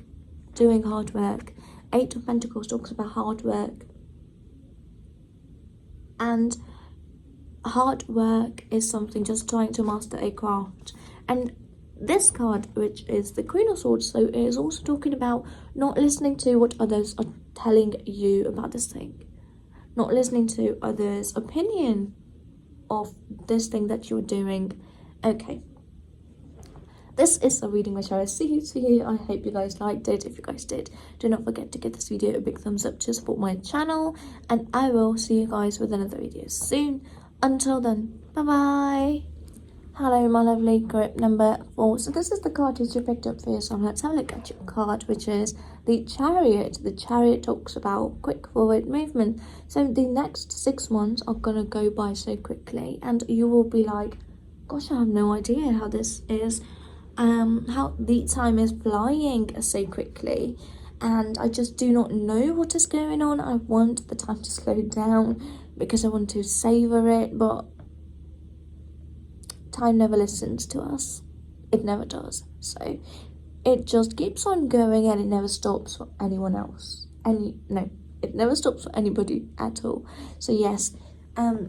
doing hard work. Eight of Pentacles talks about hard work, and hard work is something just trying to master a craft. And this card, which is the Queen of Swords, so it is also talking about not listening to what others are telling you about this thing, not listening to others' opinion of this thing that you're doing. Okay, this is a reading which I received for you. I hope you guys liked it. If you guys did, do not forget to give this video a big thumbs up to support my channel, and I will see you guys with another video soon. Until then, bye bye. Hello my lovely group number 4. So this is the card which you picked up for yourself. Let's have a look at your card, which is the Chariot. The Chariot talks about quick forward movement. So the next 6 months are gonna go by so quickly, and you will be like, gosh, I have no idea how this is, how the time is flying so quickly, and I just do not know what is going on. I want the time to slow down because I want to savor it, but time never listens to us. It never does. So it just keeps on going, and it never stops for anyone else. It never stops for anybody at all. So yes,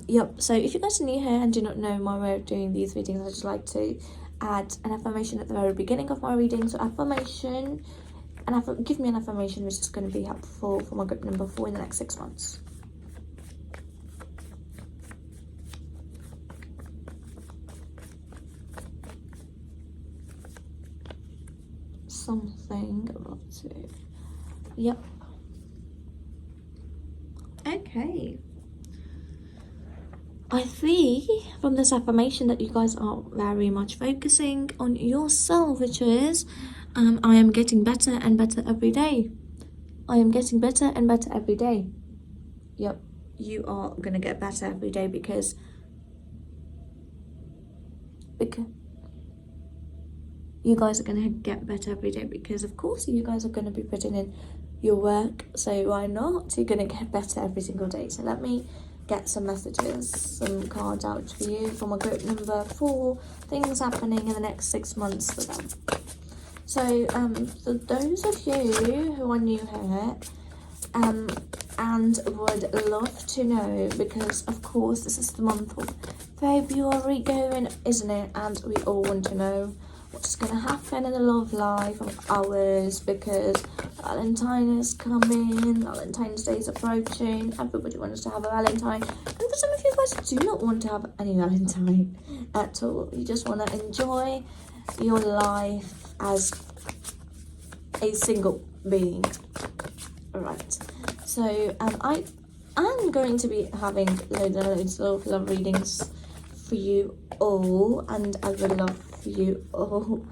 yep. So if you guys are new here and do not know my way of doing these readings, I just like to add an affirmation at the very beginning of my reading. So affirmation, and give me an affirmation which is going to be helpful for my group number 4 in the next 6 months. something about it. Yep. Okay. I see from this affirmation that you guys are very much focusing on yourself, which is, I am getting better and better every day. I am getting better and better every day. Yep, you are gonna get better every day because you guys are gonna get better every day because of course you guys are gonna be putting in your work. So why not? You're gonna get better every single day. So let me get some messages, some cards out for you from a group number 4, things happening in the next 6 months for them. So for those of you who are new here and would love to know, because of course this is the month of February going, isn't it? And we all want to know what's going to happen in the love life of ours, because Valentine is coming, Valentine's Day is approaching, everybody wants to have a Valentine, and for some of you guys do not want to have any Valentine at all. You just want to enjoy your life as a single being. Alright, so I'm going to be having loads and loads of love readings for you all, and I would love for you all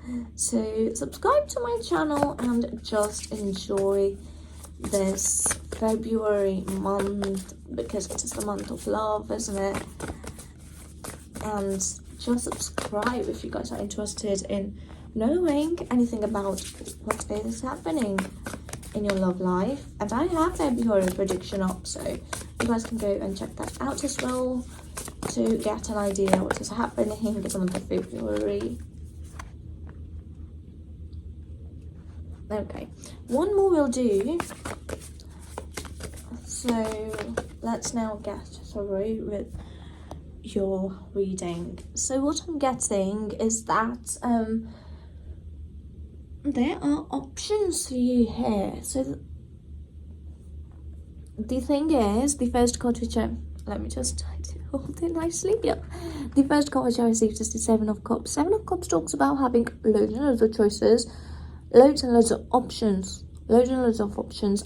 to subscribe to my channel and just enjoy this February month, because it is the month of love, isn't it? And just subscribe if you guys are interested in knowing anything about what is happening in your love life. And I have February prediction up, so you guys can go and check that out as well to get an idea what is happening in the month of February. Okay, one more will do. So let's now get through with your reading. So what I'm getting is that there are options for you here. So the thing is, the first card which let me just try to hold it nicely. Yep. The first card which I received is the 7 of Cups. 7 of Cups talks about having loads and loads of choices, loads and loads of options,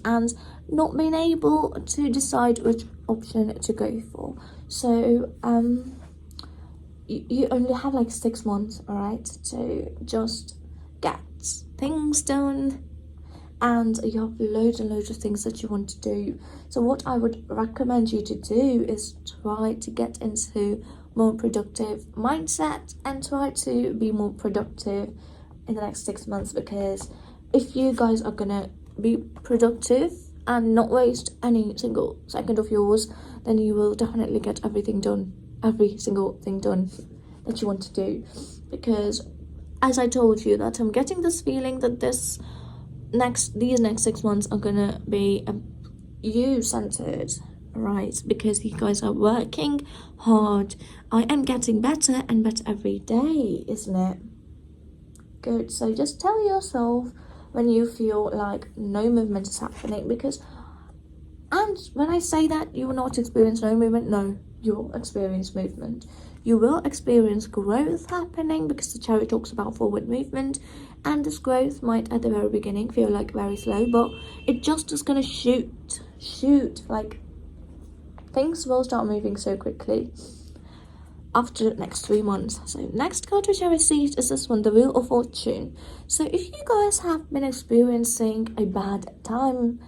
and not being able to decide which option to go for. So you only have like 6 months, alright, to just get things done, and you have loads and loads of things that you want to do. So what I would recommend you to do is try to get into more productive mindset and try to be more productive in the next 6 months, because if you guys are gonna be productive and not waste any single second of yours, then you will definitely get everything done, every single thing done that you want to do. Because as I told you, that I'm getting this feeling that these next 6 months are gonna be you centered, right? Because you guys are working hard. I am getting better and better every day, isn't it? Good. So just tell yourself when you feel like no movement is happening, because, and when I say that you will not experience no movement, no, you will experience movement. You will experience growth happening, because the Chariot talks about forward movement, and this growth might at the very beginning feel like very slow, but it just is gonna shoot, like things will start moving so quickly after the next 3 months. So next card which I received is this one, the Wheel of Fortune. So if you guys have been experiencing a bad time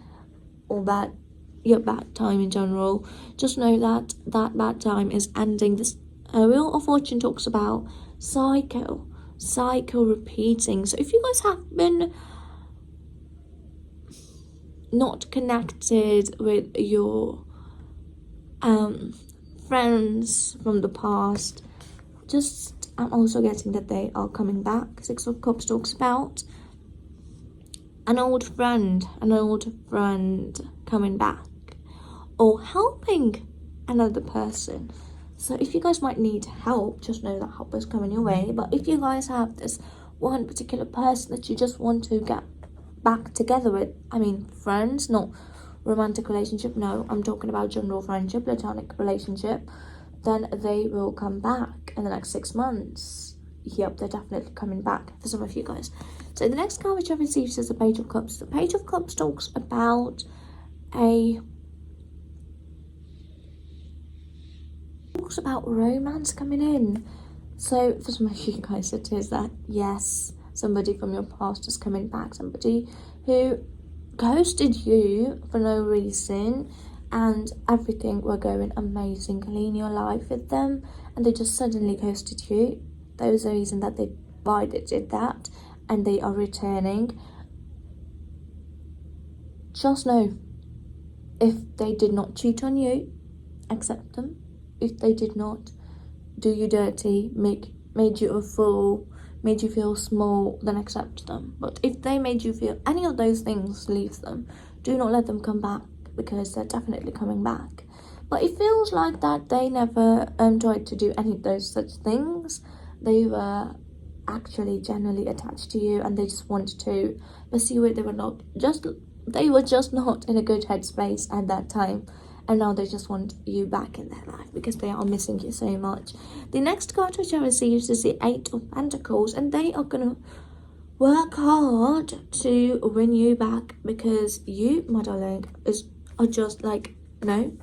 or bad time in general, just know that that bad time is ending. This Wheel of Fortune talks about cycle repeating. So if you guys have been not connected with your friends from the past, just I'm also getting that they are coming back. 6 of Cups talks about an old friend coming back or helping another person. So if you guys might need help, just know that help is coming your way. But if you guys have this one particular person that you just want to get back together with, I mean friends, not romantic relationship, no, I'm talking about general friendship, platonic relationship, then they will come back in the next 6 months. Yep, they're definitely coming back for some of you guys. So the next card which I received is the Page of Cups. The Page of Cups talks about romance coming in. So for some of you guys, it is that, yes, somebody from your past is coming back, somebody who ghosted you for no reason, and everything were going amazingly in your life with them, and they just suddenly ghosted you. There was a reason that why they did that, and they are returning. Just know, if they did not cheat on you, accept them. If they did not do you dirty, made you a fool, made you feel small, then accept them. But if they made you feel any of those things, leave them. Do not let them come back, because they're definitely coming back. But it feels like that they never tried to do any of those such things. They were actually genuinely attached to you, and they just wanted to pursue it. They were just not in a good headspace at that time, and now they just want you back in their life because they are missing you so much. The next card which I received is the Eight of Pentacles, and they are gonna work hard to win you back, because you, my darling, are just like, no,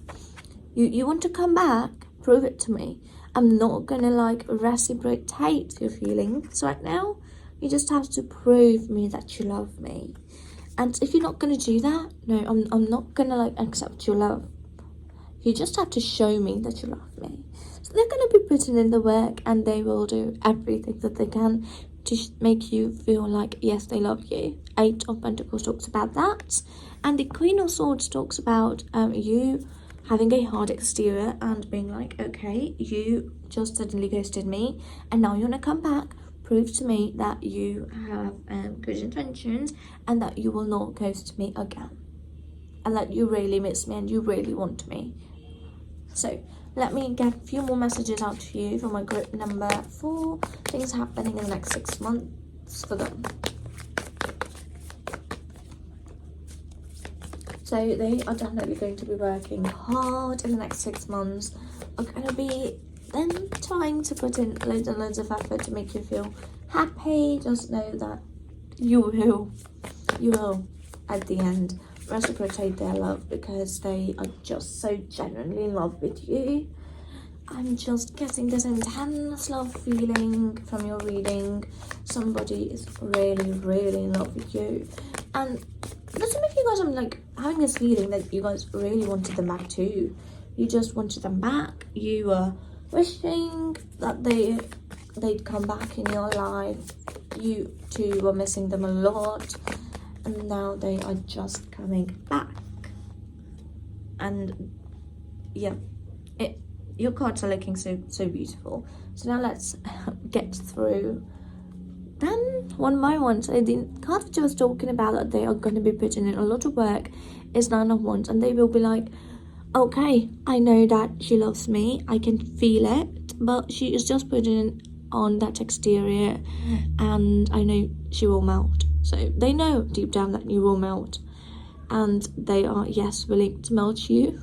you want to come back, prove it to me. I'm not gonna like reciprocate your feelings right now. You just have to prove me that you love me. And if you're not gonna do that, no, I'm not gonna like accept your love. You just have to show me that you love me. So they're gonna be putting in the work, and they will do everything that they can to make you feel like, yes, they love you. Eight of Pentacles talks about that, and the Queen of Swords talks about you having a hard exterior and being like, okay, you just suddenly ghosted me, and now you want to come back, prove to me that you have good intentions, and that you will not ghost me again, and that you really miss me and you really want me. So let me get a few more messages out to you for my group number 4. Things happening in the next 6 months for them. So they are definitely going to be working hard in the next 6 months. Are going to be then trying to put in loads and loads of effort to make you feel happy. Just know that you will at the end reciprocate their love, because they are just so genuinely in love with you. I'm just getting this intense love feeling from your reading. Somebody is really, really in love with you. And for some of you guys, I'm like having this feeling that you guys really wanted them back too. You just wanted them back. You were wishing that they'd come back in your life. You two were missing them a lot, and now they are just coming back. And yeah, your cards are looking so beautiful. So now let's get through them one by one. So the card which I was talking about that they are going to be putting in a lot of work is Nine of Wands, and they will be like, okay, I know that she loves me, I can feel it, but she is just putting on that exterior, and I know she will melt. So they know deep down that you will melt, and they are, yes, willing to melt you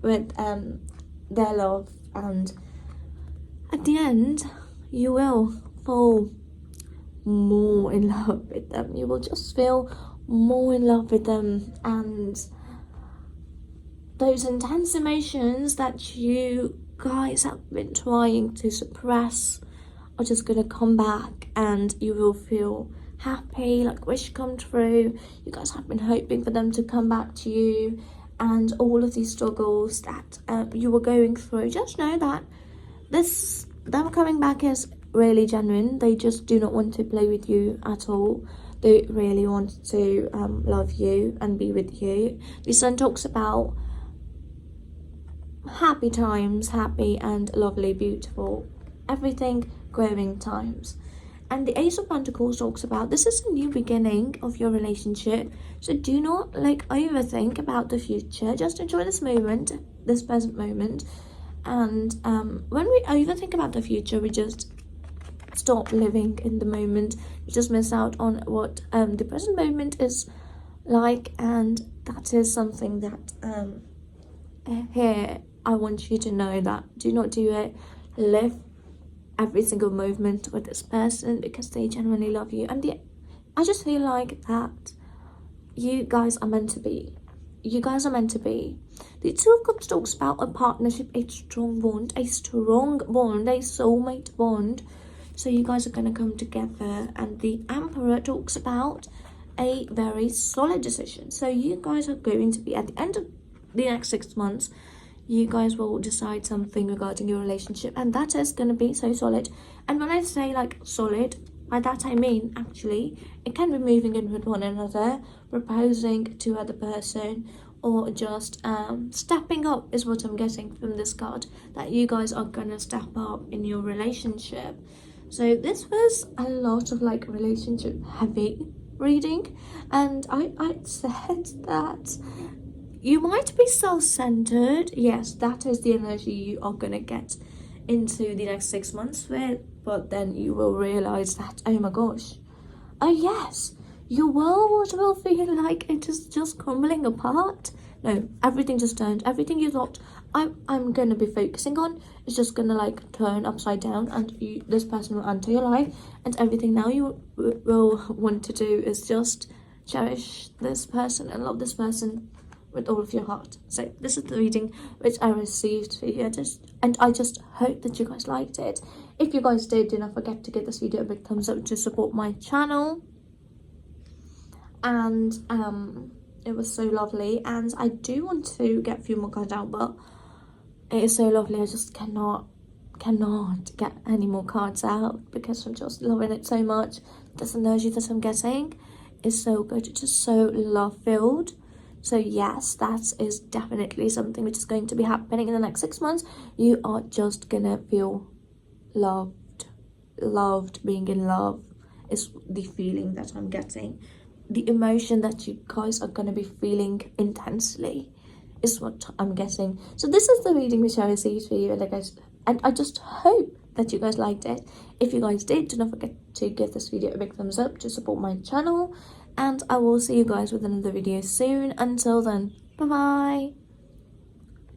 with their love, and at the end you will fall more in love with them. You will just feel more in love with them, and those intense emotions that you guys have been trying to suppress are just gonna come back, and you will feel happy, like wish come true. You guys have been hoping for them to come back to you, and all of these struggles that you were going through, just know that them coming back is really genuine. They just do not want to play with you at all. They really want to love you and be with you. The Sun talks about happy times, happy and lovely, beautiful, everything growing times. And the Ace of Pentacles talks about this is a new beginning of your relationship. So do not overthink about the future. Just enjoy this moment, this present moment. And when we overthink about the future, we just stop living in the moment. We just miss out on what the present moment is like. And that is something that here I want you to know, that do not do it. Live every single movement with this person because they genuinely love you. And I just feel like that you guys are meant to be. You guys are meant to be. The Two of Cups talks about a partnership, a strong bond, a soulmate bond. So you guys are going to come together. And the Emperor talks about a very solid decision. So you guys are going to be, at the end of the next 6 months, you guys will decide something regarding your relationship, and that is going to be so solid. And when I say like solid, by that I mean actually it can be moving in with one another, proposing to other person, or just stepping up is what I'm getting from this card, that you guys are gonna step up in your relationship. So this was a lot of like relationship heavy reading, and I said that you might be self-centered. Yes, that is the energy you are gonna get into the next 6 months with, but then you will realize that, oh my gosh, oh yes, your world will feel like it is just crumbling apart. No, everything just turned. Everything you thought I'm gonna be focusing on is just gonna like turn upside down, and this person will enter your life, and everything now you will want to do is just cherish this person and love this person with all of your heart. So this is the reading which I received for you, and I just hope that you guys liked it. If you guys did, do not forget to give this video a big thumbs up to support my channel. And it was so lovely, and I do want to get a few more cards out, but it is so lovely. I just cannot get any more cards out because I'm just loving it so much. This energy that I'm getting is so good. It's just so love filled. So yes, that is definitely something which is going to be happening in the next 6 months. You are just gonna feel loved. Being in love is the feeling that I'm getting. The emotion that you guys are gonna be feeling intensely is what I'm getting. So this is the reading which I received for you, and I just hope that you guys liked it. If you guys did, do not forget to give this video a big thumbs up to support my channel, and I will see you guys with another video soon. Until then, bye bye.